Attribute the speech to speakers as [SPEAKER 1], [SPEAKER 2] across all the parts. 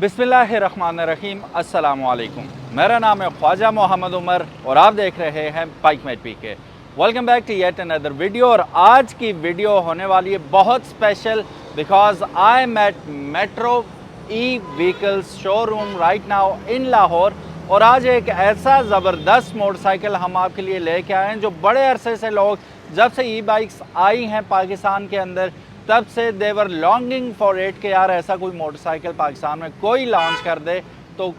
[SPEAKER 1] बिस्मिल्लाहिर्रहमानिर्रहीम, अस्सलामु अलैकुम। मेरा नाम है ख्वाजा मोहम्मद उमर और आप देख रहे हैं Bikemate PK. Welcome back to yet another video. और आज की वीडियो होने वाली है बहुत special because I am at metro e vehicles showroom right now in Lahore. और आज एक ऐसा ज़बरदस्त मोटरसाइकिल हम आपके लिए लेके आए हैं जो बड़े अरसे से लोग, जब से ई बाइक्स आई हैं पाकिस्तान के अंदर, तब से देवर लॉन्गिंग फॉर इट कि यार ऐसा कोई मोटरसाइकिल पाकिस्तान में कोई लॉन्च कर दे। तो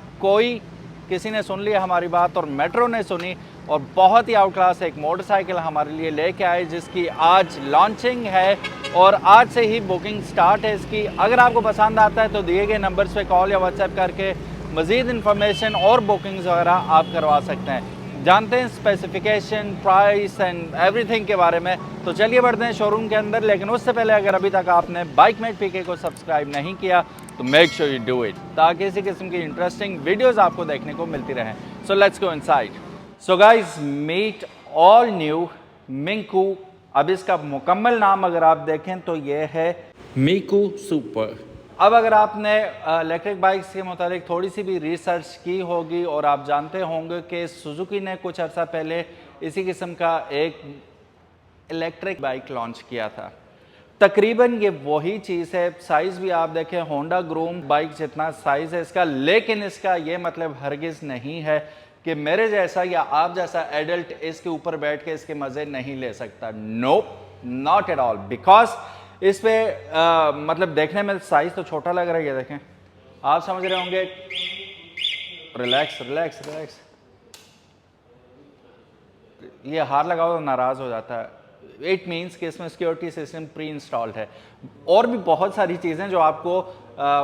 [SPEAKER 1] किसी ने सुन लिया हमारी बात और मेट्रो ने सुनी और बहुत ही आउट क्लास एक मोटरसाइकिल हमारे लिए लेके आए जिसकी आज लॉन्चिंग है और आज से ही बुकिंग स्टार्ट है इसकी। अगर आपको पसंद आता है तो दिए गए नंबर्स पे कॉल या व्हाट्सएप करके मज़ीद इन्फॉर्मेशन और बुकिंग्स वगैरह आप करवा सकते हैं। जानते हैं स्पेसिफिकेशन, प्राइस एंड एवरीथिंग के बारे में। तो चलिए बढ़ते हैं शोरूम के अंदर, लेकिन उससे पहले अगर अभी तक आपने बाइकमेट पीके को सब्सक्राइब नहीं किया तो make sure you do it, ताकि इसी किस्म की इंटरेस्टिंग वीडियोस आपको देखने को मिलती रहें। So let's go inside. So guys, meet all new Minku. अब इसका मुकम्मल नाम अगर आप देखें तो ये है मीकू सुपर। अब अगर आपने इलेक्ट्रिक बाइक्स के मुतालिक थोड़ी सी भी रिसर्च की होगी और आप जानते होंगे कि सुजुकी ने कुछ अर्सा पहले इसी किस्म का एक इलेक्ट्रिक बाइक लॉन्च किया था। तकरीबन ये वही चीज़ है। साइज़ भी आप देखें होंडा ग्रूम बाइक जितना साइज़ है इसका, लेकिन इसका ये मतलब हरगिज़ नहीं है कि मेरे जैसा या आप जैसा एडल्ट इसके ऊपर बैठ के इसके मज़े नहीं ले सकता। No, not at all. Because इस पे मतलब देखने में साइज तो छोटा लग रहा है, ये देखें। आप समझ रहे होंगे रिलैक्स रिलैक्स रिलैक्स, ये हाथ लगाओ तो नाराज हो जाता है। इट मीन्स कि इसमें सिक्योरिटी सिस्टम प्री इंस्टॉल्ड है और भी बहुत सारी चीज़ें जो आपको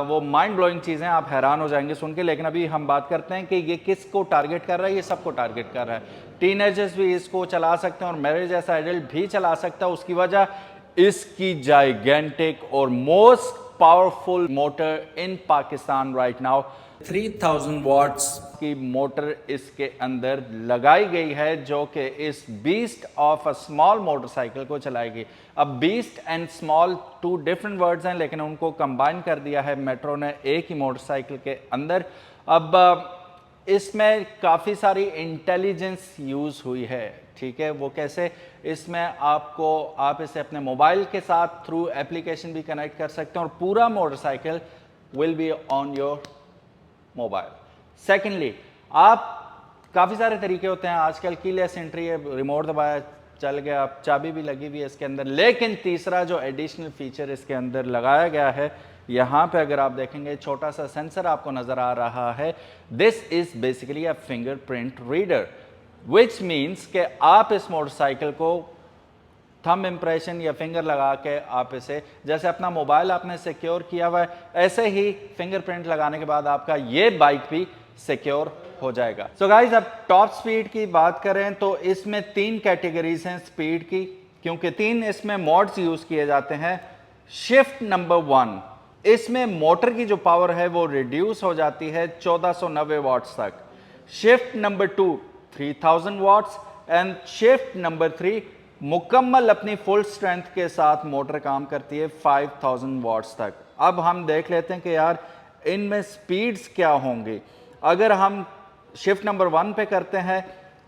[SPEAKER 1] वो माइंड ब्लोइंग चीज़ें, आप हैरान हो जाएंगे सुन के। लेकिन अभी हम बात करते हैं कि ये किसको टारगेट कर रहा है। ये सबको टारगेट कर रहा है। टीनेजर्स भी इसको चला सकते हैं और मेरे जैसा एडल्ट भी चला सकता है। उसकी वजह इसकी जाइगेंटिक और most powerful motor in Pakistan right now 3000 watts की मोटर इसके अंदर लगाई गई है जो कि इस beast of a small motorcycle को चलाएगी। अब beast and small two different words हैं, लेकिन उनको कंबाइन कर दिया है मेट्रो ने एक ही मोटरसाइकिल के अंदर। अब इसमें काफ़ी सारी इंटेलिजेंस यूज़ हुई है, ठीक है। वो कैसे? इसमें आप इसे अपने मोबाइल के साथ थ्रू एप्लीकेशन भी कनेक्ट कर सकते हैं और पूरा motorcycle will be on your mobile. Secondly, आप काफ़ी सारे तरीके होते हैं आजकल, कीलेस एंट्री है, रिमोट दबाया चल गया, चाबी भी लगी हुई है इसके अंदर। लेकिन तीसरा जो एडिशनल फीचर इसके अंदर लगाया गया है, यहाँ पे अगर आप देखेंगे छोटा सा सेंसर आपको नज़र आ रहा है। This is basically a fingerprint reader, which means कि आप इस मोटरसाइकिल को थंब इम्प्रेशन या फिंगर लगा के आप इसे, जैसे अपना मोबाइल आपने सिक्योर किया हुआ है, ऐसे ही फिंगरप्रिंट लगाने के बाद आपका ये बाइक भी सिक्योर हो जाएगा। सो गाइज, अब टॉप स्पीड की बात करें तो इसमें 3 कैटेगरीज हैं स्पीड की, क्योंकि 3 इसमें मोड्स यूज किए जाते हैं। शिफ्ट नंबर 1, इसमें मोटर की जो पावर है वो रिड्यूस हो जाती है 1490 वॉट्स तक। Shift number 2 3000 watts and shift number 3 मुकम्मल अपनी फुल स्ट्रेंथ के साथ मोटर काम करती है 5000 वॉट्स तक। अब हम देख लेते हैं कि यार इनमें स्पीड्स क्या होंगी। अगर हम शिफ्ट नंबर 1 पे करते हैं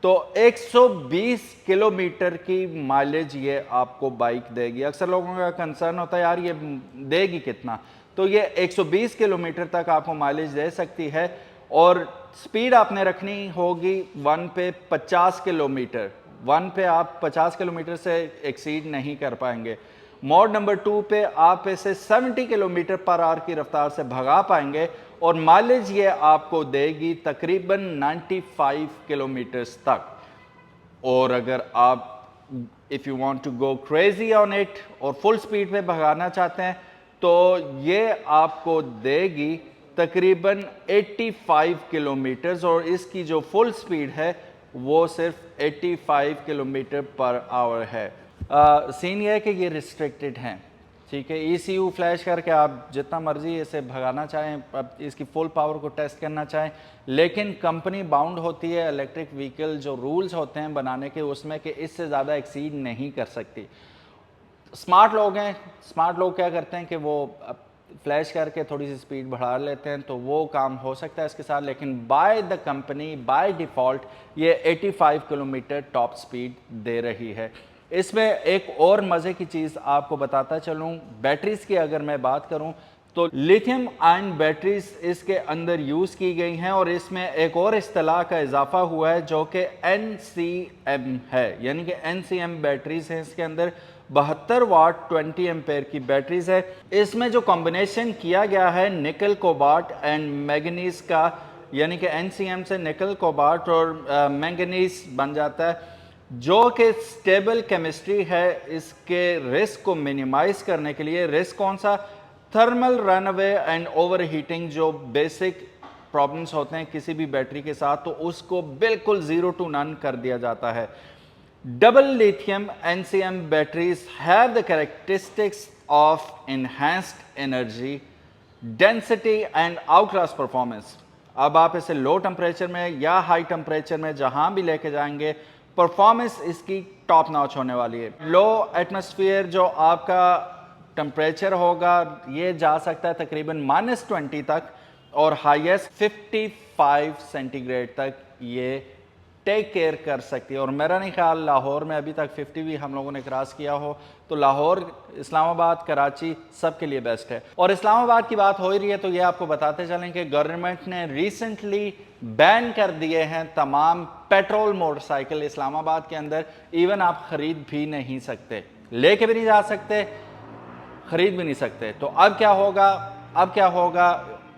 [SPEAKER 1] तो 120 किलोमीटर की माइलेज ये आपको बाइक देगी। अक्सर लोगों का कंसर्न होता है यार ये देगी कितना, तो ये 120 किलोमीटर तक आपको माइलेज दे सकती है। और स्पीड आपने रखनी होगी 1 पे 50 किलोमीटर। 1 पे आप 50 किलोमीटर से एक्सीड नहीं कर पाएंगे। मोड नंबर 2 पे आप इसे 70 किलोमीटर पर आवर की रफ्तार से भगा पाएंगे और माइलेज ये आपको देगी तकरीबन 95 किलोमीटर्स तक। और अगर आप if you want to go crazy on it और फुल स्पीड पे भगाना चाहते हैं तो ये आपको देगी तकरीबन 85 किलोमीटर्स और इसकी जो फुल स्पीड है वो सिर्फ 85 किलोमीटर पर आवर है। सीन ये है कि ये रिस्ट्रिक्टेड हैं, ठीक है। ECU फ्लैश करके आप जितना मर्जी इसे भगाना चाहें, अब इसकी फुल पावर को टेस्ट करना चाहें, लेकिन कंपनी बाउंड होती है इलेक्ट्रिक व्हीकल जो रूल्स होते हैं बनाने के उसमें कि इससे ज़्यादा एक्सीड नहीं कर सकती। स्मार्ट लोग हैं, स्मार्ट लोग क्या करते हैं कि वो फ्लैश करके थोड़ी सी स्पीड बढ़ा लेते हैं तो वो काम हो सकता है इसके साथ, लेकिन by the company by default ये 85 किलोमीटर टॉप स्पीड दे रही है। इसमें एक और मज़े की चीज़ आपको बताता चलूँ, बैटरीज़ की अगर मैं बात करूँ तो लिथियम आयन बैटरीज इसके अंदर यूज़ की गई हैं और इसमें एक और इस्तेलाह का इजाफा हुआ है जो कि NCM है, यानी कि NCM बैटरीज हैं इसके अंदर। 72 वाट 20 एम्पेयर की बैटरीज है। इसमें जो कॉम्बिनेशन किया गया है निकल कोबाल्ट एंड मैंगनीज का, यानी कि NCM से निकल कोबाल्ट और मैंगनीज बन जाता है, जो कि स्टेबल केमिस्ट्री है। इसके रिस्क को मिनिमाइज करने के लिए, रिस्क कौन सा, thermal runaway and over heating, जो बेसिक प्रॉब्लम्स होते हैं किसी भी बैटरी के साथ, तो उसको बिल्कुल 0 to none कर दिया जाता है। Double lithium NCM batteries have the characteristics of enhanced energy density and outclass performance. अब आप इसे लो टेम्परेचर में या हाई टेम्परेचर में जहां भी लेके जाएंगे, परफॉर्मेंस इसकी टॉप नॉच होने वाली है। लो एटमॉस्फेयर जो आपका टेम्परेचर होगा ये जा सकता है तकरीबन -20 तक और हाईएस्ट 55 सेंटीग्रेड तक ये टेक केयर कर सकती है। और मेरा नहीं ख्याल लाहौर में अभी तक 50 भी हम लोगों ने क्रॉस किया हो, तो लाहौर, इस्लामाबाद, कराची सबके लिए बेस्ट है। और इस्लामाबाद की बात हो ही रही है तो ये आपको बताते चलें कि गवर्नमेंट ने रिसेंटली बैन कर दिए हैं तमाम पेट्रोल मोटरसाइकिल इस्लामाबाद के अंदर। इवन आप खरीद भी नहीं सकते, लेके भी नहीं जा सकते, खरीद भी नहीं सकते। तो अब क्या होगा, अब क्या होगा,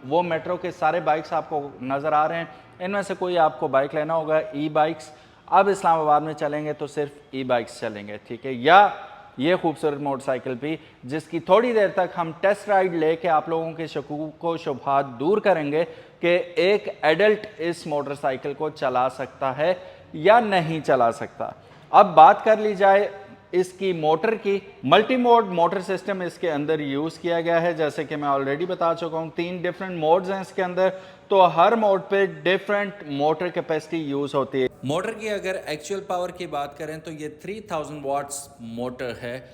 [SPEAKER 1] वो मेट्रो के सारे बाइक्स आपको नज़र आ रहे हैं, इनमें से कोई आपको बाइक लेना होगा, ई बाइक्स। अब इस्लामाबाद में चलेंगे तो सिर्फ ई बाइक्स चलेंगे, ठीक है। या ये खूबसूरत मोटरसाइकिल भी जिसकी थोड़ी देर तक हम टेस्ट राइड लेके आप लोगों के शकूक को शुबहात दूर करेंगे कि एक एडल्ट इस मोटरसाइकिल को चला सकता है या नहीं चला सकता। अब बात कर ली जाए इसकी मोटर की, मल्टी मोड मोटर सिस्टम इसके अंदर यूज़ किया गया है। जैसे कि मैं ऑलरेडी बता चुका हूँ 3 डिफरेंट मोड्स हैं इसके अंदर, तो हर मोड पे डिफरेंट मोटर कैपेसिटी यूज़ होती है। मोटर की अगर एक्चुअल पावर की बात करें तो ये 3000 वाट्स मोटर है,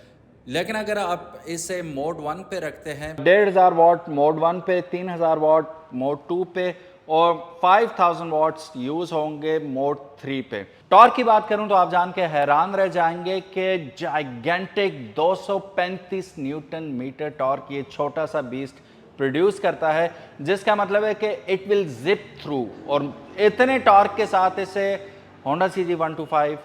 [SPEAKER 1] लेकिन अगर आप इसे मोड 1 पे रखते हैं 1500 वाट मोड 1 पे, 3000 वाट मोड 2 पे और 5000 वाट्स यूज होंगे मोड 3 पे। टॉर्क की बात करूं तो आप जान के हैरान रह जाएंगे कि जाइगेंटिक 235 न्यूटन मीटर टॉर्क ये छोटा सा बीस्ट प्रोड्यूस करता है, जिसका मतलब है कि इट विल जिप थ्रू। और इतने टॉर्क के साथ इसे Honda CG 125,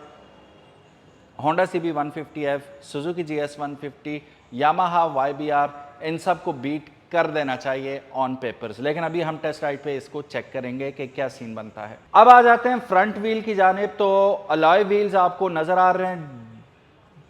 [SPEAKER 1] Honda CB 150F, Suzuki GS 150, Yamaha YBR, इन सब को बीट कर देना चाहिए ऑन पेपर्स। लेकिन अभी हम टेस्ट राइड पे इसको चेक करेंगे कि क्या सीन बनता है। अब आ जाते हैं फ्रंट व्हील की जानिब। तो अलॉय व्हील्स आपको नजर आ रहे हैं,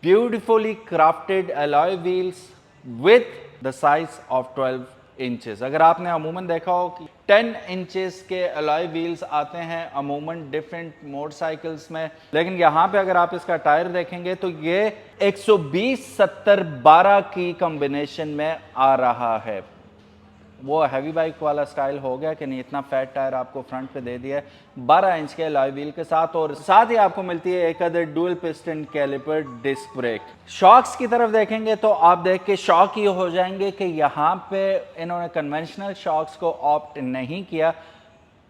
[SPEAKER 1] beautifully crafted alloy wheels with the size of 12 inches. अगर आपने अमूमन देखा हो कि 10 इंचेस के अलॉय व्हील्स आते हैं अमूमन डिफरेंट मोटरसाइकिल्स में, लेकिन यहाँ पे अगर आप इसका टायर देखेंगे तो ये 120-70-12 की कॉम्बिनेशन में आ रहा है। वो हैवी बाइक वाला स्टाइल हो गया कि नहीं, इतना फैट टायर आपको फ्रंट पे दे दिया है 12 इंच के अलॉय व्हील के साथ, और साथ ही आपको मिलती है एक other dual piston caliper disc brake. Shocks की तरफ देखेंगे तो आप देख के शॉक ही हो जाएंगे कि यहाँ पे इन्होंने कन्वेंशनल शॉक्स को ऑप्ट नहीं किया,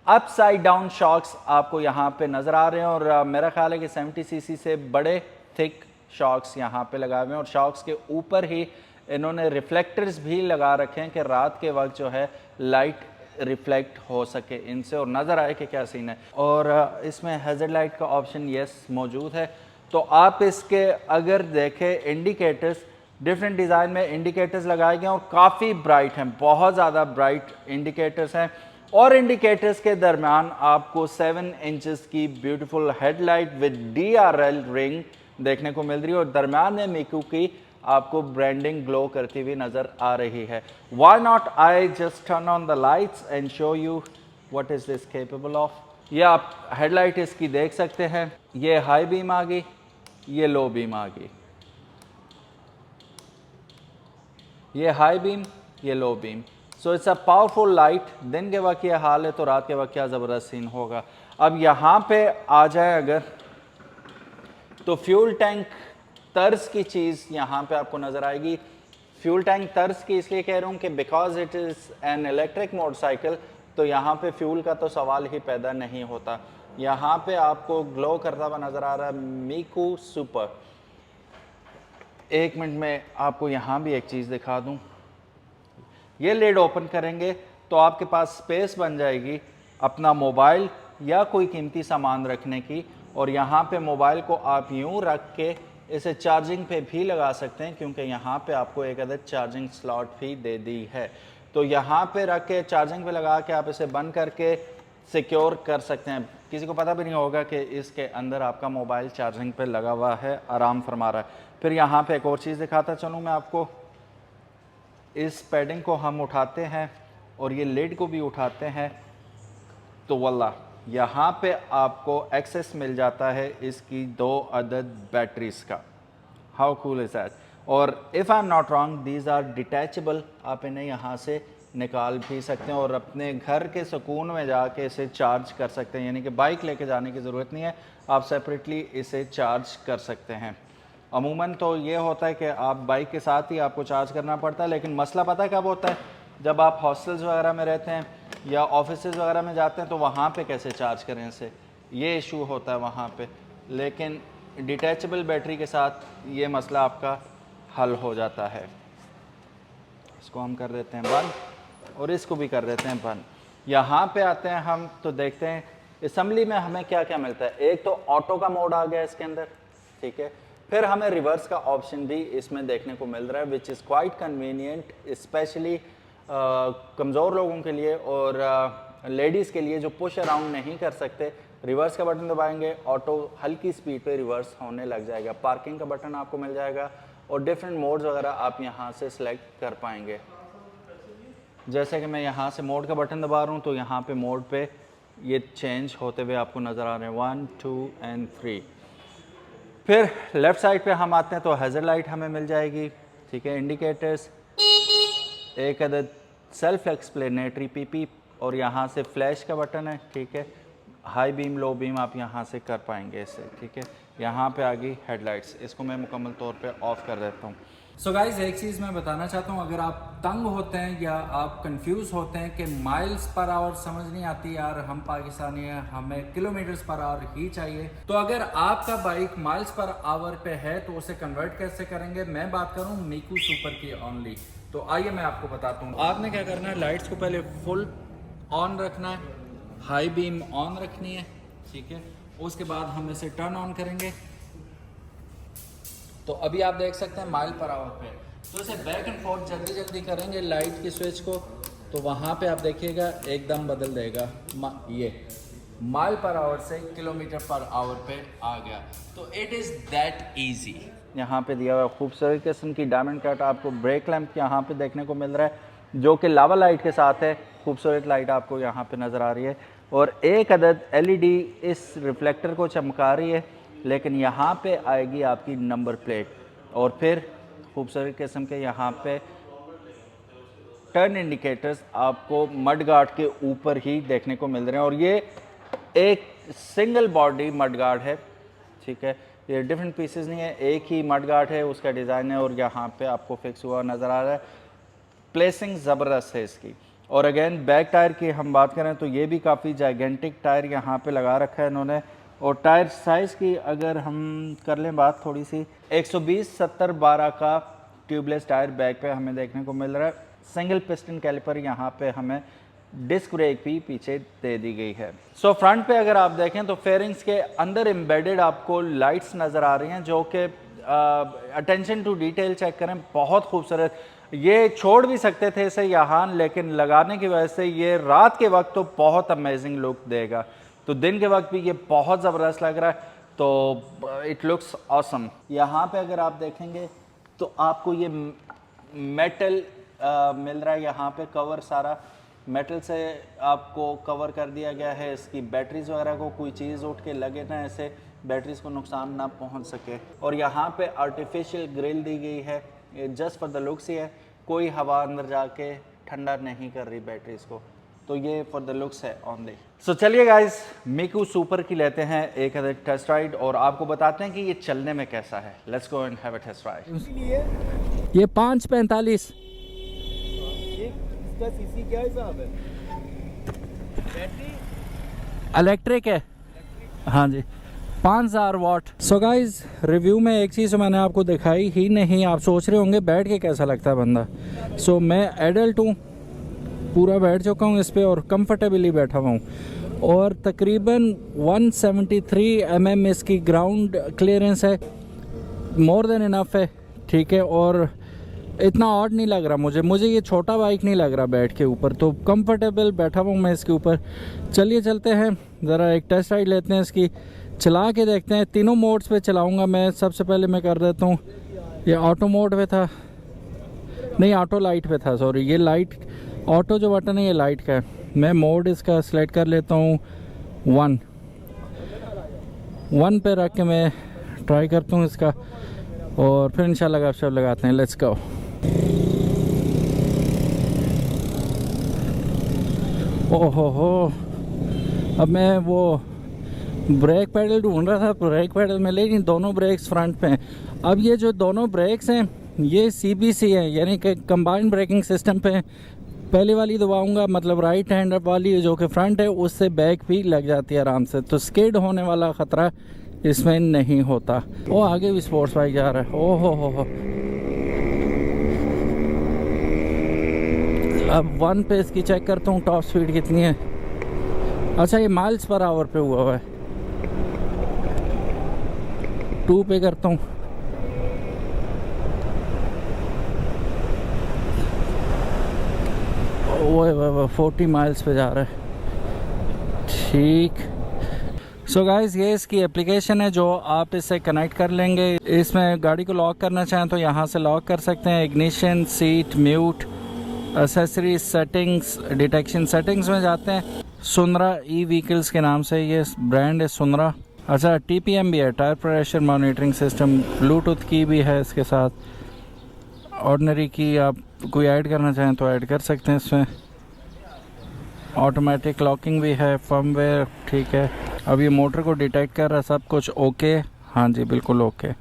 [SPEAKER 1] अपसाइड डाउन शॉक्स आपको यहाँ पे नजर आ रहे हैं। और मेरा ख्याल है कि 70 सीसी से बड़े थिक शॉक्स यहाँ पे लगाए हुए हैं और शॉक्स के ऊपर ही इन्होंने रिफ्लेक्टर्स भी लगा रखे हैं कि रात के वक्त जो है लाइट रिफ्लेक्ट हो सके इनसे और नज़र आए कि क्या सीन है। और इसमें हैज़र्ड लाइट का ऑप्शन यस मौजूद है। तो आप इसके अगर देखें इंडिकेटर्स, डिफरेंट डिज़ाइन में इंडिकेटर्स लगाए गए हैं और काफ़ी ब्राइट हैं, बहुत ज़्यादा ब्राइट इंडिकेटर्स हैं। और इंडिकेटर्स के दरमियान आपको 7 इंचेस की beautiful headlight with DRL ring देखने को मिल रही है और दरमियान में मिकू की आपको ब्रांडिंग ग्लो करती हुई नजर आ रही है। Why not I just turn on the lights and show you what is this capable of? ये आप हेडलाइट इसकी देख सकते हैं, ये हाई बीम आ गई, ये लो बीम आ गई, ये हाई बीम, ये low beam. So it's a powerful light. दिन के वक्त ये हाल है तो रात के वक्त क्या ज़बरदस्त सीन होगा। अब यहाँ पे आ जाए अगर, तो फ्यूल टैंक तर्ज की चीज़ यहाँ पे आपको नज़र आएगी। फ्यूल टैंक तर्ज की इसलिए कह रहा हूँ कि because it is an electric motorcycle, तो यहाँ पे फ्यूल का तो सवाल ही पैदा नहीं होता। यहाँ पे आपको ग्लो करता हुआ नज़र आ रहा है मीकू सुपर। एक मिनट में आपको यहाँ भी एक चीज़ दिखा दूँ। ये लिड ओपन करेंगे तो आपके पास स्पेस बन जाएगी अपना मोबाइल या कोई कीमती सामान रखने की, और यहाँ पे मोबाइल को आप यूँ रख के इसे चार्जिंग पे भी लगा सकते हैं, क्योंकि यहाँ पे आपको एक अदद चार्जिंग स्लॉट भी दे दी है। तो यहाँ पे रख के चार्जिंग पे लगा के आप इसे बंद करके सिक्योर कर सकते हैं। किसी को पता भी नहीं होगा कि इसके अंदर आपका मोबाइल चार्जिंग पे लगा हुआ है, आराम फरमा रहा है। फिर यहाँ पे एक और चीज़ दिखाता चलूँ मैं आपको। इस पैडिंग को हम उठाते हैं और ये लिड को भी उठाते हैं, तो वल्लाह यहाँ पे आपको एक्सेस मिल जाता है इसकी 2 अदद बैटरीज का। How cool is that. और if I am not wrong these are detachable, आप इन्हें यहाँ से निकाल भी सकते हैं और अपने घर के सुकून में जाके इसे चार्ज कर सकते हैं, यानी कि बाइक लेके जाने की ज़रूरत नहीं है, आप सेपरेटली इसे चार्ज कर सकते हैं। अमूमन तो ये होता है कि आप बाइक के साथ ही आपको चार्ज करना पड़ता है, लेकिन मसला पता है कब होता है, जब आप हॉस्टल्स वगैरह में रहते हैं या ऑफिसेज़ वगैरह में जाते हैं, तो वहाँ पे कैसे चार्ज करें इसे, ये इशू होता है वहाँ पे। लेकिन डिटैचेबल बैटरी के साथ ये मसला आपका हल हो जाता है। इसको हम कर देते हैं बंद और इसको भी कर देते हैं बंद। यहाँ पे आते हैं हम तो देखते हैं असम्बली में हमें क्या क्या मिलता है। एक तो ऑटो का मोड आ गया इसके अंदर, ठीक है। फिर हमें रिवर्स का ऑप्शन भी इसमें देखने को मिल रहा है, which is quite convenient, specially कमज़ोर लोगों के लिए और लेडीज़ के लिए जो पुश अराउंड नहीं कर सकते। रिवर्स का बटन दबाएंगे, ऑटो हल्की स्पीड पे रिवर्स होने लग जाएगा। पार्किंग का बटन आपको मिल जाएगा और डिफरेंट मोड्स वगैरह आप यहाँ से सिलेक्ट कर पाएंगे। जैसे कि मैं यहाँ से मोड का बटन दबा रहा हूँ तो यहाँ पे मोड पे ये चेंज होते हुए आपको नज़र आ रहे हैं 1, 2 एंड 3। फिर लेफ़्ट साइड पे हम आते हैं तो हैज़र्ड लाइट हमें मिल जाएगी, ठीक है। इंडिकेटर्स, एक अदद सेल्फ एक्सप्लेनेटरी पीपी और यहाँ से फ्लैश का बटन है, ठीक है। हाई बीम लो बीम आप यहाँ से कर पाएंगे इससे, ठीक है। यहाँ पे आ गई हेडलाइट्स, इसको मैं मुकम्मल तौर पे ऑफ कर देता हूँ।
[SPEAKER 2] सो गाइज एक चीज़ मैं बताना चाहता हूँ, अगर आप तंग होते हैं या आप कंफ्यूज होते हैं कि माइल्स पर आवर समझ नहीं आती, यार हम पाकिस्तानी हैं हमें किलोमीटर्स पर आवर ही चाहिए, तो अगर आपका बाइक माइल्स पर आवर पे है तो उसे कन्वर्ट कैसे करेंगे। मैं बात करूँ मीकू सुपर की ओनली। तो आइए मैं आपको बताता हूँ। आपने क्या करना है, लाइट्स को पहले फुल ऑन रखना है, हाई बीम ऑन रखनी है, ठीक है। उसके बाद हम इसे टर्न ऑन करेंगे तो अभी आप देख सकते हैं माइल पर आवर पे। तो इसे बैक एंड फोर्थ जल्दी जल्दी करेंगे लाइट की स्विच को, तो वहाँ पे आप देखिएगा एकदम बदल देगा, ये माइल पर आवर से किलोमीटर पर आवर पे आ गया। तो इट इज़ दैट ईजी।
[SPEAKER 1] यहाँ पे दिया हुआ खूबसूरत किस्म की डायमंड कट आपको ब्रेक लैंप यहाँ पे देखने को मिल रहा है, जो कि लावा लाइट के साथ है। खूबसूरत लाइट आपको यहाँ पे नज़र आ रही है और एक अदद एलईडी इस रिफ्लेक्टर को चमका रही है, लेकिन यहाँ पे आएगी आपकी नंबर प्लेट। और फिर खूबसूरत किस्म के यहाँ पे टर्न इंडिकेटर्स आपको मड गार्ड के ऊपर ही देखने को मिल रहे हैं और ये एक सिंगल बॉडी मड गार्ड है, ठीक है। ये डिफरेंट पीसेस नहीं है, एक ही मड गार्ड है, उसका डिज़ाइन है और यहाँ पे आपको फिक्स हुआ नज़र आ रहा है। प्लेसिंग ज़बरदस्त है इसकी। और अगेन बैक टायर की हम बात करें तो ये भी काफ़ी जाइगेंटिक टायर यहाँ पे लगा रखा है इन्होंने। और टायर साइज़ की अगर हम कर लें बात थोड़ी सी, 120/70/12 का ट्यूबलेस टायर बैक पे हमें देखने को मिल रहा है। सिंगल पिस्टन कैलिपर यहाँ पे हमें डिस्क ब्रेक भी पीछे दे दी गई है। सो फ्रंट पे अगर आप देखें तो फेयरिंग्स के अंदर एम्बेडेड आपको लाइट्स नज़र आ रही हैं, जो कि अटेंशन टू डिटेल चेक करें, बहुत खूबसूरत। ये छोड़ भी सकते थे इसे यहाँ, लेकिन लगाने की वजह से ये रात के वक्त तो बहुत अमेजिंग लुक देगा, तो दिन के वक्त भी ये बहुत ज़बरदस्त लग रहा है, तो इट लुक्स ऑसम। यहाँ पे अगर आप देखेंगे तो आपको ये मेटल मिल रहा है, यहाँ पे कवर सारा मेटल से आपको कवर कर दिया गया है। इसकी बैटरीज वगैरह को कोई चीज़ उठ के लगे ना, ऐसे बैटरीज को नुकसान ना पहुँच सके। और यहाँ पे आर्टिफिशियल ग्रिल दी गई है, ये just for the looks he है, कोई हवा अंदर जाके ठंडा नहीं कर रही बैटरीज को।
[SPEAKER 3] तो ये फॉर द लुक्स है ओनली।
[SPEAKER 1] सो चलिए गाइस, मिकू सुपर की लेते हैं एक टेस्ट राइड और आपको बताते हैं कि ये चलने में कैसा है। Let's go and have a test ride.
[SPEAKER 2] ये 545
[SPEAKER 3] इसका सीसी क्या हिसाब है? बैटरी
[SPEAKER 2] इलेक्ट्रिक है। हाँ जी, 5000 वाट। सो गाइज, रिव्यू में एक चीज़ मैंने आपको दिखाई ही नहीं। आप सोच रहे होंगे बैठ के कैसा लगता है बंदा। सो मैं एडल्ट हूँ, पूरा बैठ चुका हूँ इस पर और कंफर्टेबली बैठा हुआ हूँ। और तकरीबन 173 mm इसकी ग्राउंड क्लियरेंस है, मोर देन इनफ है। ठीक है, और इतना ऑड नहीं लग रहा मुझे ये छोटा बाइक नहीं लग रहा बैठ के ऊपर, तो कंफर्टेबल बैठा हुआ हूँ मैं इसके ऊपर। चलिए चलते हैं, ज़रा एक टेस्ट राइड लेते हैं इसकी, चला के देखते हैं। तीनों मोड्स पे चलाऊंगा मैं। सबसे पहले मैं कर देता हूँ, ये ऑटो मोड पे था, नहीं ऑटो लाइट पे था, सॉरी। ये लाइट ऑटो जो बटन है ये लाइट का है। मैं मोड इसका सिलेक्ट कर लेता हूँ 1 पे रख के मैं ट्राई करता हूँ इसका, और फिर इंशाल्लाह गपशप लगाते हैं। Let's go. ओहो हो, अब मैं वो ब्रेक पैडल ढूंढ रहा था, ब्रेक पैडल में, लेकिन दोनों ब्रेक्स फ्रंट पे हैं। अब ये जो दोनों ब्रेक्स हैं ये CBC हैं, यानी कि कंबाइंड ब्रेकिंग सिस्टम पे हैं। पहली वाली दबाऊंगा, मतलब राइट हैंड वाली जो कि फ्रंट है, उससे बैक भी लग जाती है आराम से, तो स्किड होने वाला ख़तरा इसमें नहीं होता। वो आगे भी स्पोर्ट्स बाइक जा रहा है। ओहो हो। अब 1 पे इसकी चेक करता हूँ टॉप स्पीड कितनी है। अच्छा, ये माइल्स पर आवर पे हुआ है। 2 पे करता हूँ। वो 40 माइल्स पे जा रहा है। ठीक। सो गाइस, ये इसकी एप्लीकेशन है जो आप इससे कनेक्ट कर लेंगे। इसमें गाड़ी को लॉक करना चाहें तो यहाँ से लॉक कर सकते हैं। Ignition, seat, mute, accessories, settings, detection. Settings में जाते हैं, सुनरा ई व्हीकल्स के नाम से ये ब्रांड है, सुनरा। अच्छा, TPM भी है, tyre pressure monitoring system. Bluetooth की भी है इसके साथ। ऑर्डिनरी की आप कोई ऐड करना चाहें तो ऐड कर सकते हैं इसमें। ऑटोमेटिक लॉकिंग भी है, फर्मवेयर। ठीक है, अब ये मोटर को डिटेक्ट कर रहा है, सब कुछ ओके। हाँ जी, बिल्कुल ओके,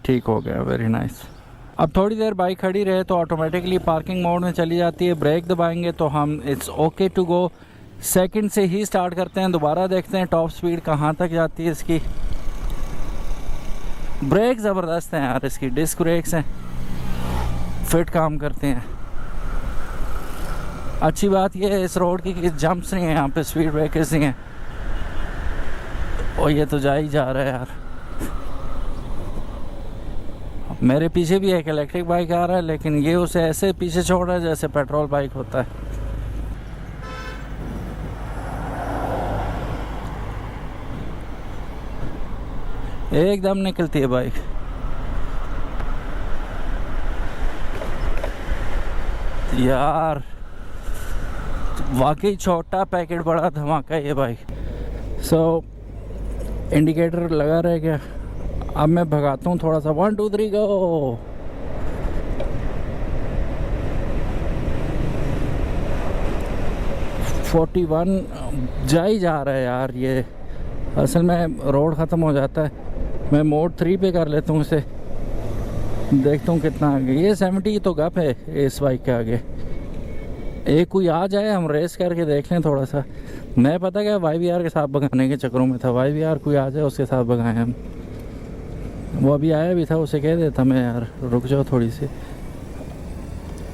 [SPEAKER 2] ठीक हो गया, वेरी नाइस। अब थोड़ी देर बाइक खड़ी रहे तो ऑटोमेटिकली पार्किंग मोड में चली जाती है। ब्रेक दबाएंगे तो हम it's okay to go. Second से ही स्टार्ट करते हैं, दोबारा देखते हैं टॉप स्पीड कहाँ तक जाती है इसकी। ब्रेक ज़बरदस्त हैं यार इसकी, डिस्क ब्रेक्स हैं, फिट काम करते हैं। अच्छी बात यह है इस रोड की कि जंप्स नहीं है यहाँ पे, स्पीड ब्रेकर्स नहीं है। और ये तो जा ही जा रहा है यार। मेरे पीछे भी एक इलेक्ट्रिक बाइक आ रहा है, लेकिन ये उसे ऐसे पीछे छोड़ रहा है जैसे पेट्रोल बाइक होता है। एकदम निकलती है बाइक। यार वाकई छोटा पैकेट बड़ा धमाका ये बाइक। सो इंडिकेटर लगा रह गया। अब मैं भगाता हूँ थोड़ा सा। 1 2 3 गो। जा ही जा रहा है यार ये। असल में रोड ख़त्म हो जाता है। मैं मोड 3 पे कर लेता हूँ इसे, देखता हूँ कितना आगे। ये 70 तो गप है इस बाइक के आगे। एक कोई आ जाए, हम रेस करके देख लें थोड़ा सा। मैं पता क्या YBR के साथ भगाने के चक्करों में था। YBR कोई आ जाए उसके साथ भगाएं हम। वो अभी आया भी था, उसे कह देता मैं यार रुक जाओ थोड़ी सी।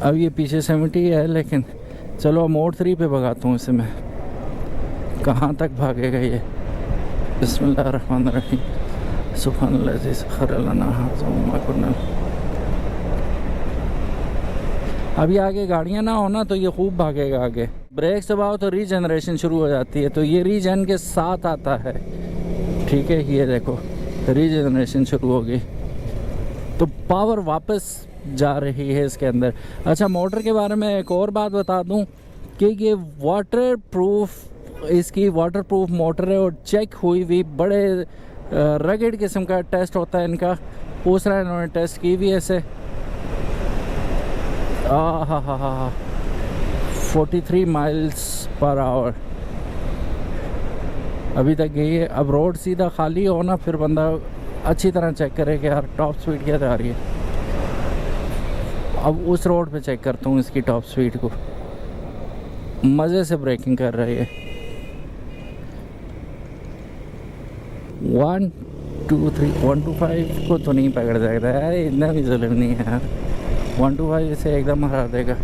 [SPEAKER 2] अब ये पीछे 70 है, लेकिन चलो मोड 3 पे भगाता हूँ इसे मैं। कहाँ तक भागेगा ये। बिस्मिल्लाहिर्रहमानिर्रहीम। सुब्हानल्लाज़ी सख़्खर लना हाज़ा वमा कुन्ना। अभी आगे गाड़ियाँ ना हो ना तो ये खूब भागेगा आगे। ब्रेक दबाओ तो रीजनरेशन शुरू हो जाती है, तो ये रीजन के साथ आता है। ठीक है, ये देखो रीजनरेशन शुरू हो गई, तो पावर वापस जा रही है इसके अंदर। अच्छा, मोटर के बारे में एक और बात बता दूं कि ये वाटर प्रूफ, इसकी वाटर प्रूफ मोटर है और चेक हुई हुई। बड़े रगड़ किस्म का टेस्ट होता है इनका, दूसरा इन्होंने टेस्ट की भी ऐसे। हा 43 माइल्स पर आवर अभी तक गई है। अब रोड सीधा खाली हो ना, फिर बंदा अच्छी तरह चेक करे कि यार टॉप स्पीड क्या जा रही है। अब उस रोड पे चेक करता हूँ इसकी टॉप स्पीड को। मज़े से ब्रेकिंग कर रही है। 1 2 3 1 2 5 को तो नहीं पकड़ सकता यार, इतना भी जुल्म नहीं है यार। 1 2 5 इसे एकदम हरा देगा,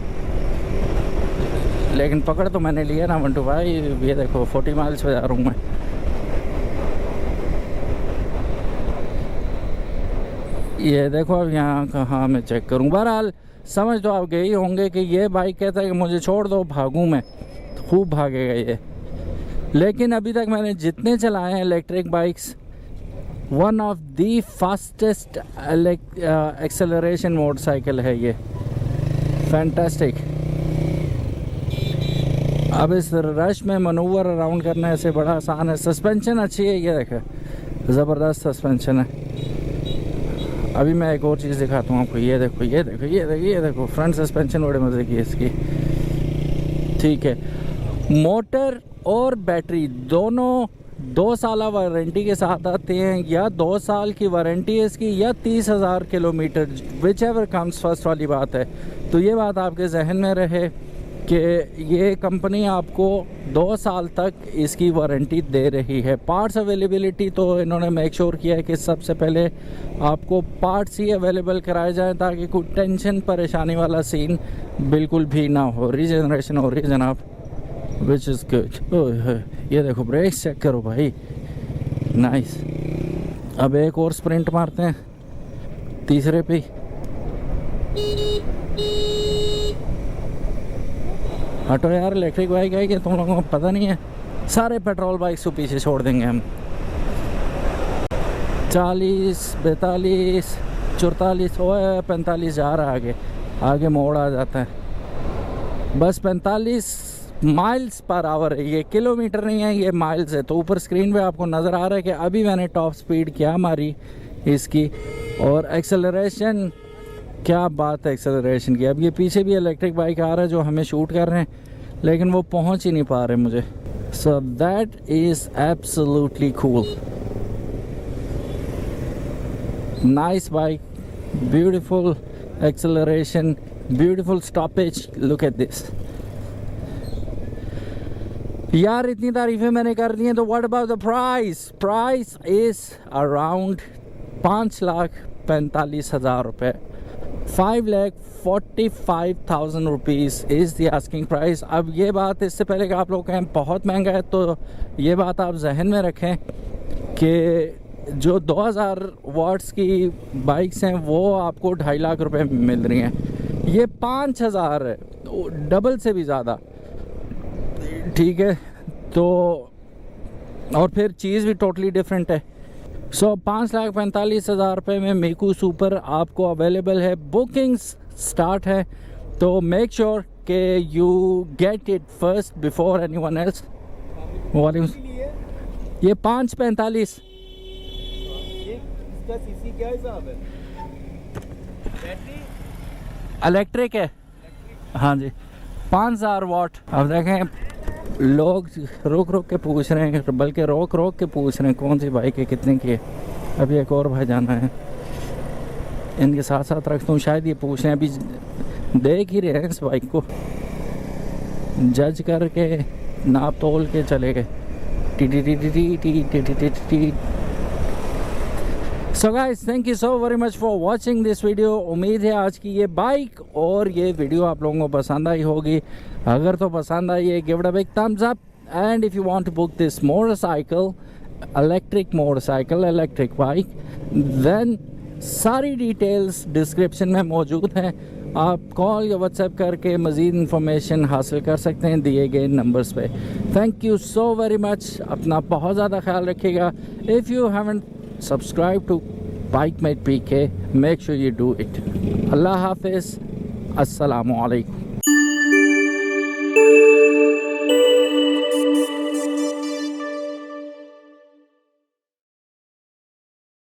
[SPEAKER 2] लेकिन पकड़ तो मैंने लिया ना 1 2 5। ये देखो 40 माइल्स पे जा रहा हूँ मैं। ये देखो अब यहाँ कहाँ मैं चेक करूँ। बहरहाल समझ तो आप गए होंगे कि ये बाइक कहता है कि मुझे छोड़ दो भागूँ मैं, तो खूब भागेगा ये। लेकिन अभी तक मैंने जितने चलाए हैं electric bikes, one of the fastest acceleration motorcycle है ये। फैंटास्टिक। अब इस रश में मनूवर अराउंड करना ऐसे बड़ा आसान है। सस्पेंशन अच्छी है, ये देखें ज़बरदस्त सस्पेंशन है। अभी मैं एक और चीज़ दिखाता हूँ आपको। ये देखो ये देखो ये देखो ये देखो फ्रंट सस्पेंशन बड़े मज़े की है इसकी। ठीक है, मोटर और बैटरी दोनों 2 साल वारंटी के साथ आते हैं, या 2 साल की वारंटी है इसकी, या 30,000 kilometre, which ever comes first वाली बात है। तो ये बात आपके जहन में रहे कि ये कंपनी आपको 2 साल तक इसकी वारंटी दे रही है। पार्ट्स अवेलेबिलिटी तो इन्होंने मेक श्योर किया है कि सबसे पहले आपको पार्ट्स ही अवेलेबल कराए जाएं, ताकि कोई टेंशन परेशानी वाला सीन बिल्कुल भी ना हो। रीजनरेशन हो रही है जनाब, विच इज़ गुड। ये देखो ब्रेक चेक करो भाई, नाइस। अब एक और स्प्रिंट मारते हैं तीसरे पे। हटो यार, इलेक्ट्रिक बाइक है कि तुम लोगों को पता नहीं है। सारे पेट्रोल बाइक्स को पीछे छोड़ देंगे हम। 40 42 44 और 45 जा रहा है आगे, आगे मोड़ आ जाता है। बस 45 माइल्स पर आवर है, ये किलोमीटर नहीं है, ये माइल्स है। तो ऊपर स्क्रीन पे आपको नज़र आ रहा है कि अभी मैंने टॉप स्पीड क्या मारी इसकी, और एक्सेलरेशन क्या बात है एक्सेलरेशन की। अब ये पीछे भी इलेक्ट्रिक बाइक आ रहा है जो हमें शूट कर रहे हैं, लेकिन वो पहुंच ही नहीं पा रहे मुझे। So that is absolutely cool, nice bike, beautiful acceleration, beautiful stoppage. Look at this यार, इतनी तारीफें मैंने कर दी हैं, तो what about the price? Price is around 5,45,000 रुपये। 5,45,000 rupees is the asking price. अब ये बात, इससे पहले कि आप लोग कहें बहुत महंगा है, तो ये बात आप जहन में रखें कि जो 2000 वाट्स की बाइक्स हैं वो आपको 2.5 लाख रुपए में मिल रही हैं। ये 5,000 है, डबल से भी ज़्यादा। ठीक है, तो और फिर चीज़ भी टोटली डिफरेंट है। सो 5,45,000 रुपये में मीकू सुपर आपको अवेलेबल है। बुकिंग्स स्टार्ट है, तो मेक श्योर कि you get it first before anyone else. ये 5,45।
[SPEAKER 3] इसका सीसी क्या हिसाब है? बैटरी
[SPEAKER 2] इलेक्ट्रिक है, हाँ जी, 5,000 वाट। अब देखें लोग रोक रोक के पूछ रहे हैं, बल्कि रोक रोक के पूछ रहे हैं कौन सी बाइक है, कितने की है। अभी एक और भाई जाना है, इनके साथ साथ रखता हूँ, शायद ये पूछ रहे हैं। अभी देख ही रहे हैं इस बाइक को, जज करके नाप तोल के चले गए। T T T T T T T T T T. So guys, thank you so very much for watching this video. उम्मीद है आज की ये बाइक और ये वीडियो आप लोगों को पसंद आई होगी। अगर तो पसंद आई है, give it a big thumbs up, and if you want to book this motorcycle, electric motorcycle, electric bike, then सारी डिटेल्स डिस्क्रिप्शन में मौजूद हैं। आप कॉल या व्हाट्सएप करके मज़ीद इन्फॉर्मेशन हासिल कर सकते हैं दिए गए नंबर्स पे। Thank you so very much, अपना बहुत ज़्यादा ख्याल रखिएगा। If you haven't subscribe to BikeMate PK, make sure you do it. Allah Hafiz, Assalamu Alaikum.